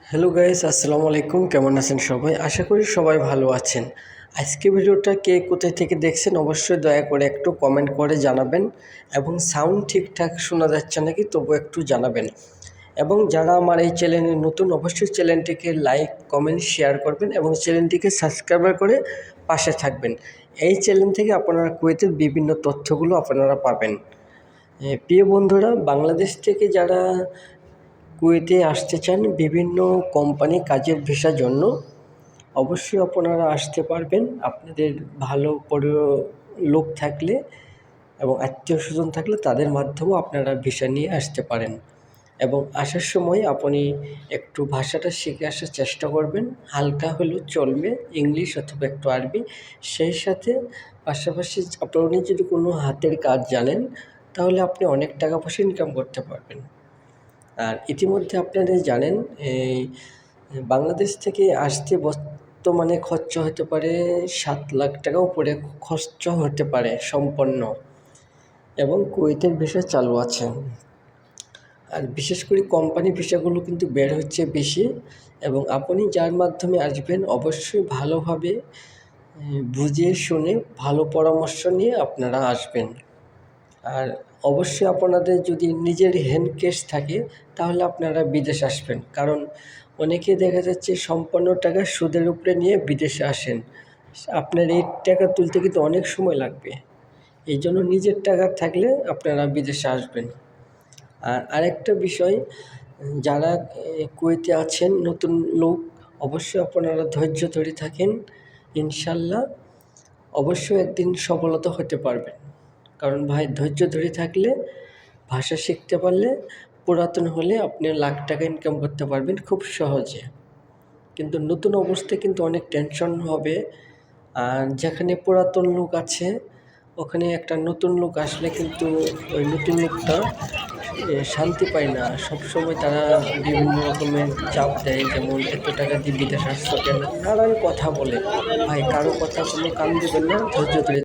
Hello guys, আসসালামু আলাইকুম। কেমন আছেন সবাই? আশা করি সবাই ভালো আছেন। আজকে ভিডিওটা কে কোথায় থেকে দেখছেন অবশ্যই দয়া করে একটু কমেন্ট করে জানাবেন, এবং সাউন্ড ঠিকঠাক শোনা যাচ্ছে নাকি তবু একটু জানাবেন। এবং যারা আমার এই চ্যানেলে নতুন অবশ্যই চ্যানেলটিকে লাইক, কমেন্ট, শেয়ার করবেন এবং চ্যানেলটিকে সাবস্ক্রাইব করে পাশে থাকবেন। এই চ্যানেল থেকে আপনারা কুয়েতের বিভিন্ন তথ্যগুলো আপনারা পাবেন। প্রিয় বন্ধুরা, বাংলাদেশ থেকে যারা কুয়েতে আসতে চান বিভিন্ন কোম্পানি কাজের ভিসার জন্য, অবশ্যই আপনারা আসতে পারবেন। আপনাদের ভালো লোক থাকলে এবং আত্মীয় স্বজন থাকলে তাদের মাধ্যমেও আপনারা ভিসা নিয়ে আসতে পারেন। এবং আসার সময় আপনি একটু ভাষাটা শিখে আসার চেষ্টা করবেন। হালকা হলেও চলবে, ইংলিশ অথবা একটু আরবি। সেই সাথে পাশাপাশি আপনি যদি কোনো হাতের কাজ জানেন তাহলে আপনি অনেক টাকা পয়সা ইনকাম করতে পারবেন। আর ইতিমধ্যে আপনারা জানেন, এই বাংলাদেশ থেকে আসতে বর্তমানে খরচা হতে পারে 7 লাখ টাকা উপরে খরচা হতে পারে সম্পন্ন, এবং কুয়েতের ভিসা চালু আছে। আর বিশেষ করে কোম্পানি ভিসাগুলো কিন্তু বের হচ্ছে বেশি, এবং আপনি যার মাধ্যমে আসবেন অবশ্যই ভালোভাবে বুঝে শুনে ভালো পরামর্শ নিয়ে আপনারা আসবেন। আর অবশ্যই আপনাদের যদি নিজের হ্যান্ড ক্যাশ থাকে তাহলে আপনারা বিদেশ আসবেন, কারণ অনেকে দেখা যাচ্ছে সম্পূর্ণ টাকা সুদের উপরে নিয়ে বিদেশে আসেন। আপনার এই টাকা তুলতে কিন্তু অনেক সময় লাগবে। এই জন্য নিজের টাকা থাকলে আপনারা বিদেশে আসবেন। আর আরেকটা বিষয়, যারা কুয়েতে আছেন নতুন লোক, অবশ্যই আপনারা ধৈর্য ধরে থাকেন। ইনশাল্লাহ অবশ্যই একদিন সফলতা হতে পারবেন। কারণ ভাই, ধৈর্য ধরে থাকলে, ভাষা শিখতে পারলে, পুরাতন হলে আপনি লাখ টাকা ইনকাম করতে পারবেন খুব সহজে। কিন্তু নতুন অবস্থায় কিন্তু অনেক টেনশন হবে। আর যেখানে পুরাতন লোক আছে ওখানে একটা নতুন লোক আসলে কিন্তু ওই নতুন লোকটা শান্তি পায় না। সবসময় তারা বিভিন্ন রকমের চাপ দেয়, যেমন এত টাকা দিয়ে বিদেশ আসছো কেন, নানান কথা বলে। ভাই, কারো কথা কোনো কান দেবেন না, ধৈর্য ধরে